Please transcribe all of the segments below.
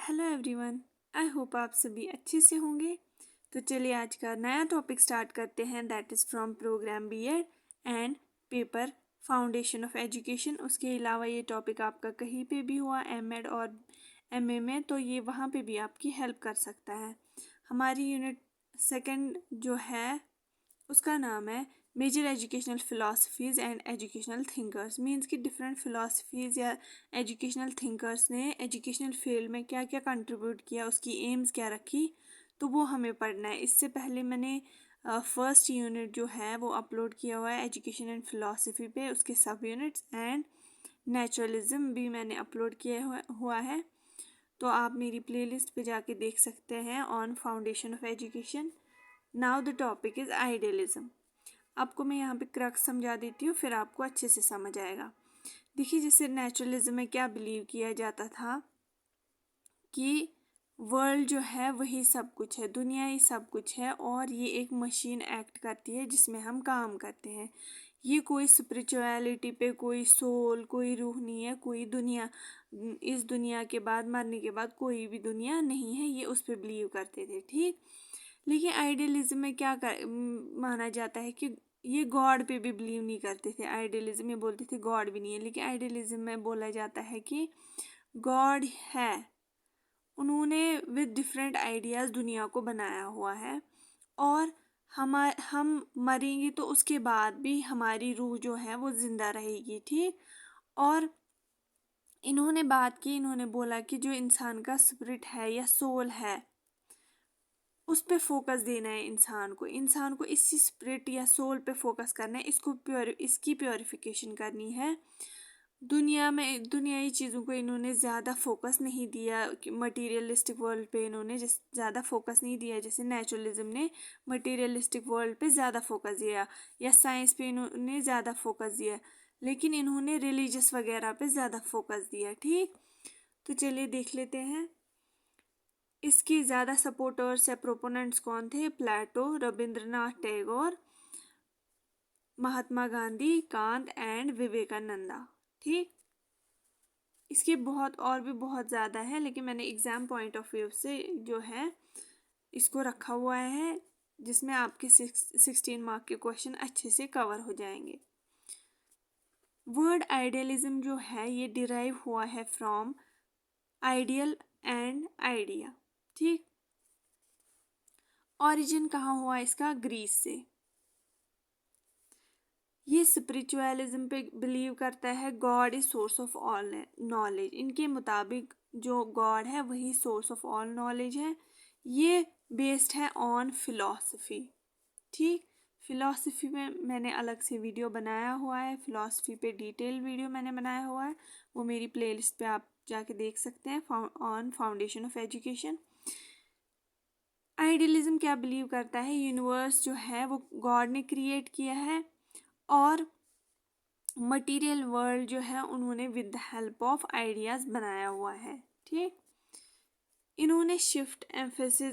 Hello everyone, I hope आप सभी अच्छे से होंगे। तो चलिए आज का नया टॉपिक स्टार्ट करते हैं, that is from programme BEd and paper foundation of education. उसके अलावा ये टॉपिक आपका कहीं पे भी हुआ एमएड और एमए में, तो ये वहाँ पे भी आपकी हेल्प कर सकता है। हमारी यूनिट सेकंड जो है उसका नाम है major educational philosophies and educational thinkers. Means कि डिफरेंट फ़िलासफ़ीज़ या एजुकेशनल थिंकर्स ने एजुकेशनल फील्ड में क्या क्या कंट्रीब्यूट किया, उसकी एम्स क्या रखी, तो वो हमें पढ़ना है। इससे पहले मैंने फर्स्ट यूनिट जो है वो अपलोड किया हुआ है एजुकेशन एंड फ़िलासफ़ी पे, उसके सब यूनिट्स एंड नेचुरलिज्म भी मैंने अपलोड किया हुआ है। तो आप मेरी प्लेलिस्ट पे जाके देख सकते हैं on foundation of education. Now the topic is idealism. आपको मैं यहाँ पे क्रक्स समझा देती हूँ, फिर आपको अच्छे से समझ आएगा। देखिए, जैसे नेचुरलिज्म में क्या बिलीव किया जाता था कि वर्ल्ड जो है वही सब कुछ है, दुनिया ही सब कुछ है और ये एक मशीन एक्ट करती है जिसमें हम काम करते हैं। ये कोई स्पिरिचुअलिटी पे, कोई सोल, कोई रूह नहीं है, कोई दुनिया, इस दुनिया के बाद, मरने के बाद कोई भी दुनिया नहीं है, ये उस पर बिलीव करते थे। ठीक, लेकिन आइडियलिज्म में क्या माना जाता है कि ये गॉड पे भी बिलीव नहीं करते थे। आइडियलिज्म में बोलते थे गॉड भी नहीं है, लेकिन आइडियलिज्म में बोला जाता है कि गॉड है। उन्होंने विद डिफरेंट आइडियाज़ दुनिया को बनाया हुआ है और हम मरेंगे तो उसके बाद भी हमारी रूह जो है वो जिंदा रहेगी। ठीक, और इन्होंने बात की, इन्होंने बोला कि जो इंसान का स्पिरिट है या सोल है उस पे फोकस देना है इंसान को इसी स्पिरिट या सोल पे फोकस करना है, इसकी प्योरिफिकेशन करनी है। दुनियाई चीज़ों को इन्होंने ज़्यादा फोकस नहीं दिया कि मटीरियलिस्टिक वर्ल्ड पे इन्होंने ज़्यादा फोकस नहीं दिया, जैसे नेचुरलिज्म ने मटीरियलिस्टिक वर्ल्ड पे ज़्यादा फोकस दिया या साइंस पे इन्होंने ज़्यादा फोकस दिया, लेकिन इन्होंने रिलीजियस वगैरह पे ज़्यादा फोकस दिया। ठीक, तो चलिए देख लेते हैं इसकी ज़्यादा सपोर्टर्स या प्रोपोनेंट्स कौन थे। प्लेटो, रविंद्रनाथ टैगोर, महात्मा गांधी, कांत एंड विवेकानंदा। ठीक, इसके बहुत और भी बहुत ज़्यादा है, लेकिन मैंने एग्ज़ाम पॉइंट ऑफ व्यू से जो है इसको रखा हुआ है जिसमें आपके 16 मार्क के क्वेश्चन अच्छे से कवर हो जाएंगे। वर्ड आइडियलिज्म जो है ये डिराइव हुआ है फ्रॉम आइडियल एंड आइडिया। ठीक, ओरिजिन कहाँ हुआ इसका, ग्रीस से। ये स्पिरिचुअलिज्म पे बिलीव करता है God is source of all knowledge. इनके मुताबिक जो गॉड है वही सोर्स ऑफ ऑल नॉलेज है। ये बेस्ड है ऑन फिलॉसफी। ठीक, फिलॉसफी में मैंने अलग से वीडियो बनाया हुआ है, फिलॉसफी पे डिटेल वीडियो मैंने बनाया हुआ है, वो मेरी प्लेलिस्ट पे आप जाके देख सकते हैं on foundation of education. Idealism क्या बिलीव करता है, यूनिवर्स जो है वो गॉड ने क्रिएट किया है और मटेरियल वर्ल्ड जो है उन्होंने with the help of ideas बनाया हुआ है। ठीक, इन्होंने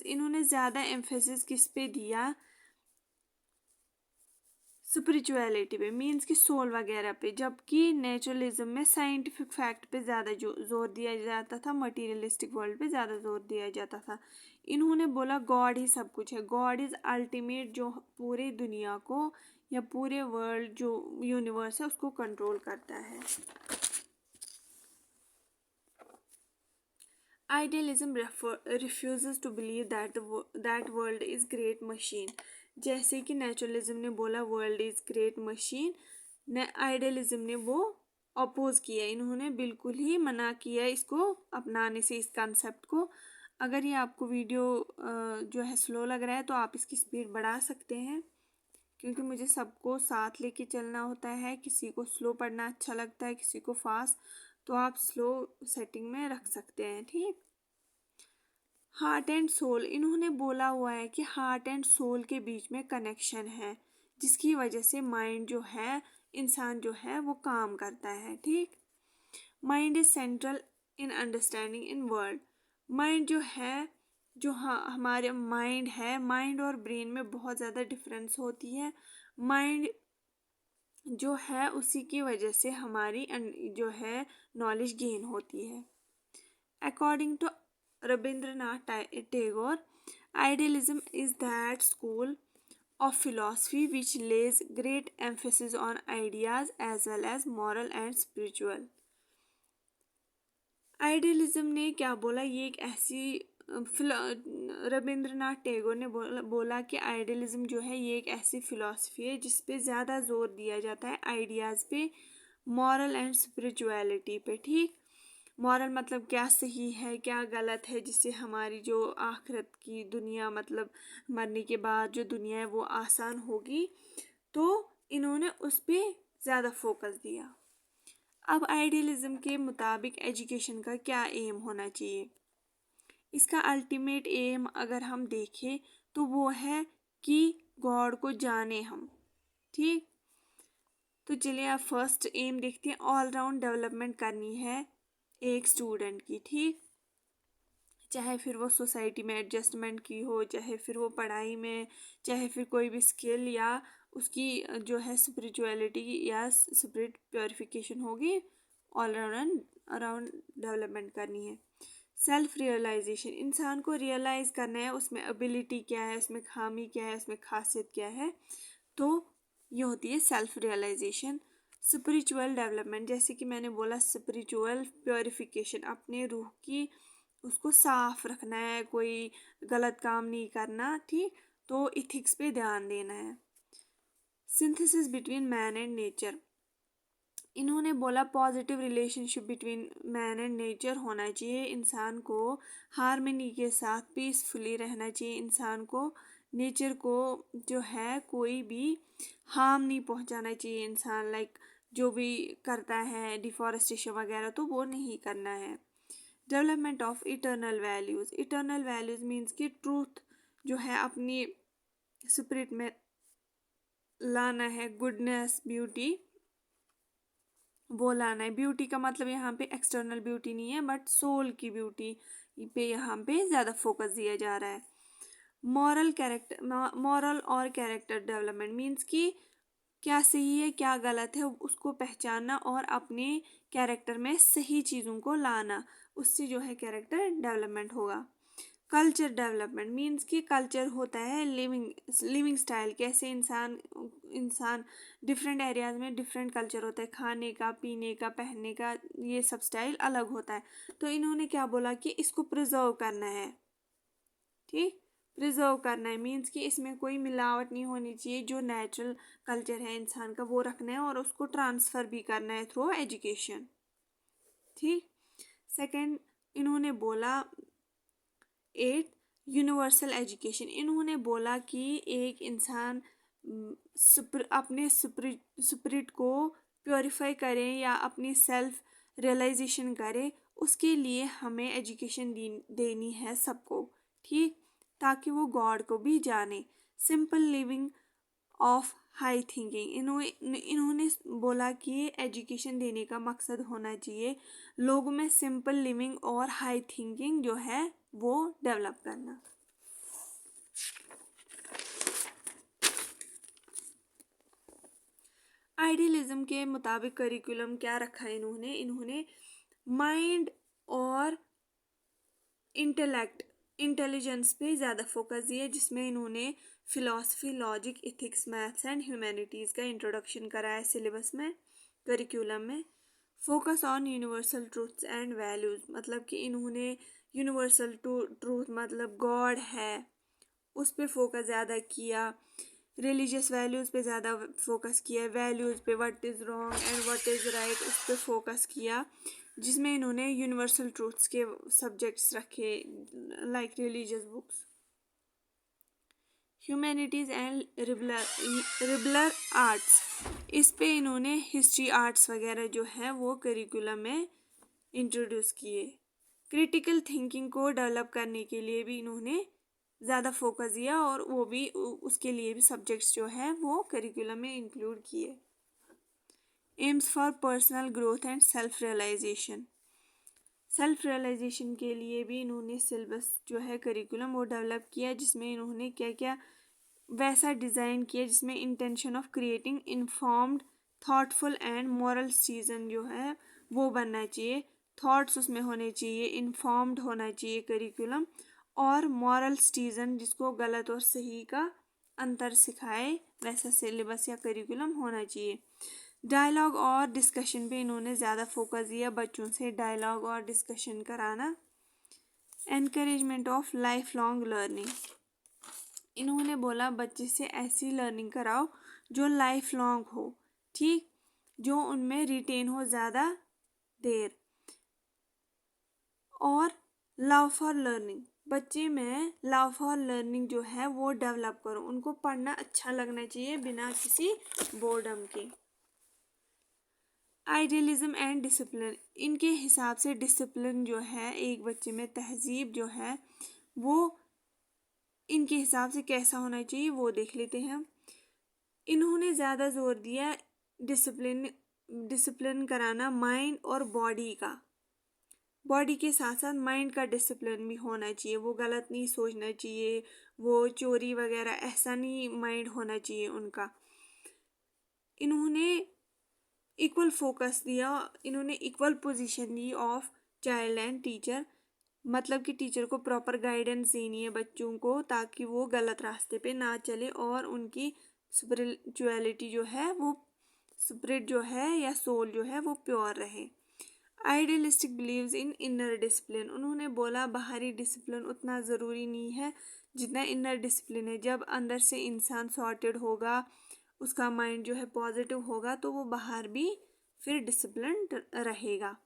इन्होंने ज़्यादा एम्फेसिस किस पे दिया, स्पिरिचुअलिटी पे, मीन्स कि सोल वगैरह पे, जबकि नेचुरलिज्म में साइंटिफिक फैक्ट पे ज़्यादा जोर दिया जाता था, मटेरियलिस्टिक वर्ल्ड पे ज़्यादा जोर दिया जाता था। इन्होंने बोला गॉड ही सब कुछ है, गॉड इज़ अल्टीमेट, जो पूरे दुनिया को या पूरे वर्ल्ड जो यूनिवर्स है उसको कंट्रोल करता है। Idealism refuses to believe that world is great machine. जैसे कि नेचुरलिज्म ने बोला world is great machine, idealism ने वो अपोज किया, इन्होंने बिल्कुल ही मना किया इसको अपनाने से, इस कंसेप्ट को। अगर ये आपको वीडियो जो है स्लो लग रहा है तो आप इसकी स्पीड बढ़ा सकते हैं, क्योंकि मुझे सबको साथ लेके चलना होता है। किसी को स्लो पढ़ना अच्छा लगता है, किसी को फास्ट, तो आप स्लो सेटिंग में रख सकते हैं। ठीक, हार्ट एंड सोल, इन्होंने बोला हुआ है कि हार्ट एंड सोल के बीच में कनेक्शन है, जिसकी वजह से माइंड जो है, इंसान जो है वो काम करता है। ठीक, mind is central in understanding in world. Mind जो है, जो हमारे माइंड है, माइंड और ब्रेन में बहुत ज़्यादा डिफरेंस होती है। माइंड जो है उसी की वजह से हमारी जो है नॉलेज गेन होती है। According to Rabindranath Tagore, idealism is that school of philosophy which lays great emphasis on ideas as well as moral and spiritual. Idealism ने क्या बोला, ये एक ऐसी रविंद्रनाथ टैगोर ने बोला कि आइडियलिज्म जो है ये एक ऐसी फिलॉसफी है जिस पे ज़्यादा जोर दिया जाता है आइडियाज़ पे, मॉरल एंड स्पिरिचुअलिटी पे। ठीक, मॉरल मतलब क्या सही है क्या गलत है, जिससे हमारी जो आखिरत की दुनिया मतलब मरने के बाद जो दुनिया है वो आसान होगी, तो इन्होंने उस पर ज़्यादा फोकस दिया। अब आइडियलिज्म के मुताबिक एजुकेशन का क्या एम होना चाहिए, इसका अल्टीमेट एम अगर हम देखें तो वो है कि गॉड को जाने हम। ठीक, तो चलिए आप फर्स्ट एम देखते हैं। ऑल राउंड डेवलपमेंट करनी है एक स्टूडेंट की। ठीक, चाहे फिर वो सोसाइटी में एडजस्टमेंट की हो, चाहे फिर वो पढ़ाई में, चाहे फिर कोई भी स्किल या उसकी जो है स्पिरिचुअलिटी या स्पिरिट प्योरिफिकेशन होगी, ऑल अराउंड डेवलपमेंट करनी है। सेल्फ रियलाइजेशन, इंसान को रियलाइज करना है उसमें एबिलिटी क्या है, उसमें खामी क्या है, उसमें खासियत क्या है, तो ये होती है सेल्फ रियलाइजेशन। स्पिरिचुअल डेवलपमेंट, जैसे कि मैंने बोला स्पिरिचुअल प्योरिफिकेशन, अपने रूह की उसको साफ रखना है, कोई गलत काम नहीं करना। ठीक, तो इथिक्स पे ध्यान देना है। Synthesis between man and nature, इन्होंने बोला positive relationship between man and nature होना चाहिए, इंसान को हार्मनी के साथ पीसफुली रहना चाहिए, इंसान को नेचर को जो है कोई भी हार्म नहीं पहुंचाना चाहिए, इंसान लाइक जो भी करता है डिफॉरेस्टेशन वगैरह तो वो नहीं करना है। Development of eternal values, eternal values means कि ट्रूथ जो है अपनी स्पिरिट में लाना है, गुडनेस ब्यूटी वो लाना है। ब्यूटी का मतलब यहाँ पे एक्सटर्नल ब्यूटी नहीं है बट सोल की ब्यूटी पे यहाँ पे ज़्यादा फोकस दिया जा रहा है। मॉरल और कैरेक्टर डेवलपमेंट मीन्स कि क्या सही है क्या गलत है उसको पहचानना और अपने कैरेक्टर में सही चीज़ों को लाना, उससे जो है कैरेक्टर डेवलपमेंट होगा। कल्चर डेवलपमेंट मीन्स कि कल्चर होता है लिविंग स्टाइल, कैसे इंसान डिफरेंट एरियाज में डिफरेंट कल्चर होता है, खाने का, पीने का, पहनने का, ये सब स्टाइल अलग होता है। तो इन्होंने क्या बोला कि इसको प्रिजर्व करना है। ठीक, प्रिजर्व करना है मीन्स कि इसमें कोई मिलावट नहीं होनी चाहिए, जो नेचुरल कल्चर है इंसान का वो रखना है और उसको ट्रांसफ़र भी करना है थ्रू एजुकेशन। ठीक, सेकंड इन्होंने बोला 8 यूनिवर्सल एजुकेशन, इन्होंने बोला कि एक इंसान अपने स्पिरिट को प्योरीफाई करे या अपनी सेल्फ रियलाइजेशन करे, उसके लिए हमें एजुकेशन देनी है सबको। ठीक, ताकि वो गॉड को भी जाने। Simple living of high thinking, इन्होंने बोला कि एजुकेशन देने का मकसद होना चाहिए लोगों में सिंपल लिविंग और हाई थिंकिंग जो है वो डेवलप करना। आइडियलिज्म के मुताबिक करिकुलम क्या रखा है इन्होंने माइंड और इंटेलिजेंस पे ज़्यादा फोकस दिया, जिसमें इन्होंने philosophy, logic, ethics, maths and humanities का इंट्रोडक्शन कराया सिलेबस में, करिकुलम में। Focus on universal truths and values, मतलब कि इन्होंने यूनिवर्सल ट्रूथ मतलब गॉड है उस पे फोकस ज़्यादा किया, रिलीजियस वैल्यूज़ पे ज़्यादा फोकस किया, वैल्यूज़ पे what is wrong and what is right उस पे फोकस किया, जिसमें इन्होंने यूनिवर्सल ट्रूथ्स के सब्जेक्ट्स रखे like religious books. Humanities and liberal arts, इस पे इन्होंने हिस्ट्री, आर्ट्स वगैरह जो है वो करिकुलम में इंट्रोड्यूस किए। क्रिटिकल थिंकिंग को डेवलप करने के लिए भी इन्होंने ज़्यादा फोकस दिया और वो भी उसके लिए भी सब्जेक्ट्स जो है वो करिकुलम में इंक्लूड किए। Aims for personal growth and self realisation, self realisation के लिए भी इन्होंने सिलेबस जो है करिकुलम वो डेवलप किया, जिसमें इन्होंने क्या क्या वैसा डिज़ाइन किया जिसमें intention of creating informed, thoughtful and moral citizen जो है वो बनना चाहिए थॉट्स उसमें होने चाहिए, इन्फॉर्म्ड होना चाहिए करिकुलम, और मॉरल सिटीजन जिसको गलत और सही का अंतर सिखाए वैसा सिलेबस या करिकुलम होना चाहिए। डायलॉग और डिस्कशन पे इन्होंने ज़्यादा फोकस दिया, बच्चों से डायलॉग और डिस्कशन कराना। Encouragement of life long learning, इन्होंने बोला बच्चे से ऐसी लर्निंग कराओ जो लाइफ लॉन्ग हो, ठीक, जो उनमें रिटेन हो ज़्यादा देर। और लव फॉर लर्निंग, बच्चे में लव फॉर लर्निंग जो है वो डेवलप करो, उनको पढ़ना अच्छा लगना चाहिए बिना किसी बोर्डम के। आइडियलिज्म एंड डिसिप्लिन, इनके हिसाब से डिसिप्लिन जो है एक बच्चे में, तहजीब जो है वो इनके हिसाब से कैसा होना चाहिए वो देख लेते हैं। इन्होंने ज़्यादा जोर दिया डिसिप्लिन कराना माइंड और बॉडी का, बॉडी के साथ साथ माइंड का डिसिप्लिन भी होना चाहिए, वो गलत नहीं सोचना चाहिए, वो चोरी वगैरह ऐसा नहीं माइंड होना चाहिए उनका। इन्होंने इक्वल फोकस दिया, इन्होंने equal position the of child and teacher, मतलब कि टीचर को प्रॉपर गाइडेंस देनी है बच्चों को ताकि वो गलत रास्ते पे ना चले और उनकी स्पिरिचुअलिटी जो है वो, स्पिरिट जो है या सोल जो है वो प्योर रहे। Idealistic believes in inner discipline, उन्होंने बोला बाहरी डिसिप्लिन उतना ज़रूरी नहीं है जितना इनर डिसिप्लिन है। जब अंदर से इंसान सॉर्टेड होगा, उसका माइंड जो है पॉजिटिव होगा, तो वो बाहर भी फिर डिसिप्लिन रहेगा।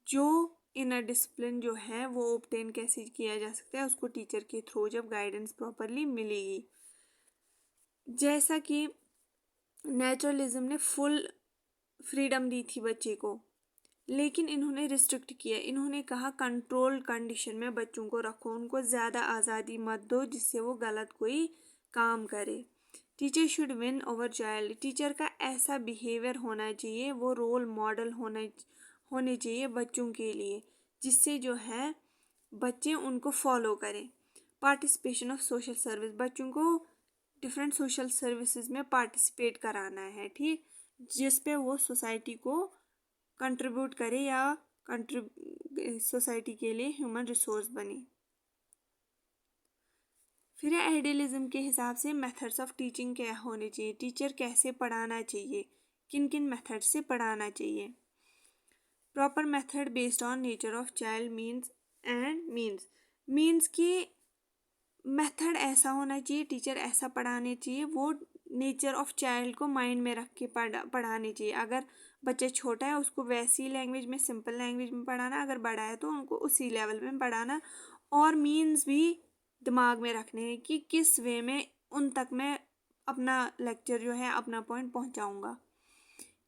जो इनर डिसिप्लिन जो है वो ऑब्टेन कैसे किया जा सकता है, उसको टीचर के थ्रू जब गाइडेंस प्रॉपरली मिलेगी। जैसा कि नेचुरलिज्म ने फुल फ्रीडम दी थी बच्चे को, लेकिन इन्होंने रिस्ट्रिक्ट किया, इन्होंने कहा कंट्रोल कंडीशन में बच्चों को रखो, उनको ज़्यादा आज़ादी मत दो जिससे वो गलत कोई काम करे। Teacher should win over child, teacher का ऐसा बिहेवियर होना चाहिए, वो रोल मॉडल होने चाहिए बच्चों के लिए जिससे जो है बच्चे उनको फॉलो करें। पार्टिसिपेशन ऑफ सोशल सर्विस, बच्चों को डिफरेंट सोशल सर्विसेज में पार्टिसिपेट कराना है, ठीक, जिस पे वो सोसाइटी को कंट्रीब्यूट करे या सोसाइटी के लिए ह्यूमन रिसोर्स बने। फिर आइडियलिज्म के हिसाब से मेथड्स ऑफ टीचिंग क्या होने चाहिए, टीचर कैसे पढ़ाना चाहिए, किन किन मेथड से पढ़ाना चाहिए। Proper method based on nature of child means and means की मेथड ऐसा होना चाहिए, टीचर ऐसा पढ़ाने चाहिए, वो नेचर ऑफ चाइल्ड को माइंड में रख के पढ़ाने चाहिए। अगर बच्चा छोटा है उसको वैसी लैंग्वेज में, सिंपल लैंग्वेज में पढ़ाना, अगर बड़ा है तो उनको उसी लेवल में पढ़ाना, और मीन्स भी दिमाग में रखने हैं कि किस वे में उन तक मैं अपना लेक्चर जो है, अपना पॉइंट पहुंचाऊंगा।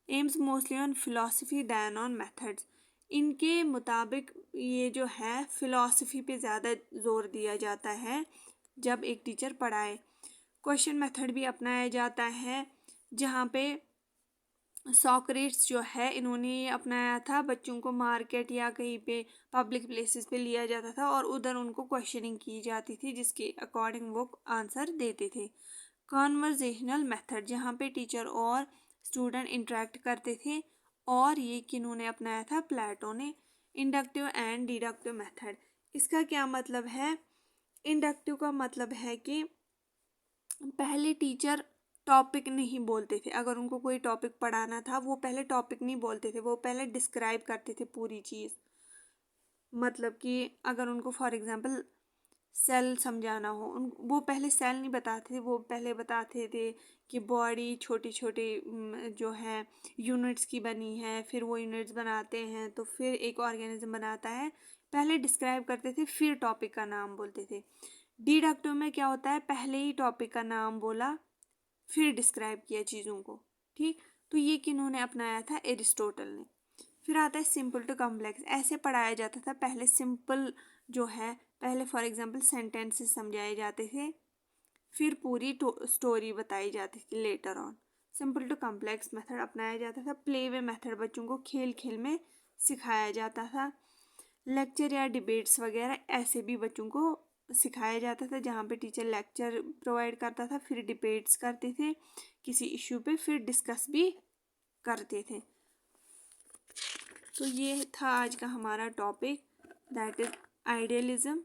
Aims mostly on philosophy than on methods, इनके मुताबिक ये जो है फिलॉसफी पे ज़्यादा जोर दिया जाता है जब एक टीचर पढ़ाए। क्वेश्चन मेथड भी अपनाया जाता है, जहाँ पे सॉक्रेट्स जो है इन्होंने ये अपनाया था, बच्चों को मार्केट या कहीं पे पब्लिक प्लेसेस पे लिया जाता था और उधर उनको क्वेश्चनिंग की जाती थी जिसके अकॉर्डिंग वो आंसर देते थे। कॉन्वर्जेशनल मेथड, जहाँ पे टीचर और स्टूडेंट इंटरेक्ट करते थे, और ये किन्होंने अपनाया था, प्लेटो ने। इंडक्टिव एंड डिडक्टिव मेथड, इसका क्या मतलब है, इंडक्टिव का मतलब है कि पहले टीचर टॉपिक नहीं बोलते थे, अगर उनको कोई टॉपिक पढ़ाना था वो पहले टॉपिक नहीं बोलते थे, वो पहले डिस्क्राइब करते थे पूरी चीज़। मतलब कि अगर उनको फॉर एग्जांपल सेल समझाना हो, वो पहले सेल नहीं बताते थे, वो पहले बताते थे कि बॉडी छोटी छोटी जो है यूनिट्स की बनी है, फिर वो यूनिट्स बनाते हैं तो फिर एक ऑर्गेनिज्म बनाता है, पहले डिस्क्राइब करते थे फिर टॉपिक का नाम बोलते थे। डिडक्टिव में क्या होता है, पहले ही टॉपिक का नाम बोला फिर डिस्क्राइब किया चीज़ों को, ठीक। तो ये किन्होंने अपनाया था, एरिस्टोटल ने। फिर आता है सिंपल टू कॉम्प्लेक्स, ऐसे पढ़ाया जाता था पहले, सिंपल जो है पहले फॉर एग्जांपल सेंटेंसेस समझाए जाते थे, फिर पूरी स्टोरी बताई जाती थी later on. Simple to complex method अपनाया जाता था। प्ले वे मेथड, बच्चों को खेल खेल में सिखाया जाता था। लेक्चर या डिबेट्स वगैरह ऐसे भी बच्चों को सिखाया जाता था, जहाँ पे टीचर लेक्चर प्रोवाइड करता था, फिर डिबेट्स करते थे किसी इशू पे, फिर डिस्कस भी करते थे। तो ये था आज का हमारा टॉपिक, दैट इज़ आइडियलिज़म।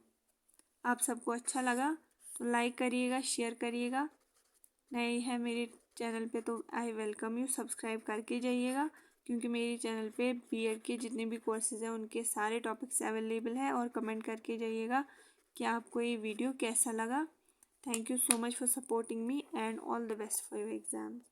आप सबको अच्छा लगा तो लाइक करिएगा, शेयर करिएगा। नए हैं मेरे चैनल पे तो आई वेलकम यू, सब्सक्राइब करके जाइएगा, क्योंकि मेरे चैनल पे बीएड के जितने भी कोर्सेज़ हैं उनके सारे टॉपिक्स अवेलेबल हैं। और कमेंट करके जाइएगा कि आपको ये वीडियो कैसा लगा। Thank you so much for supporting me and all the best for your exams.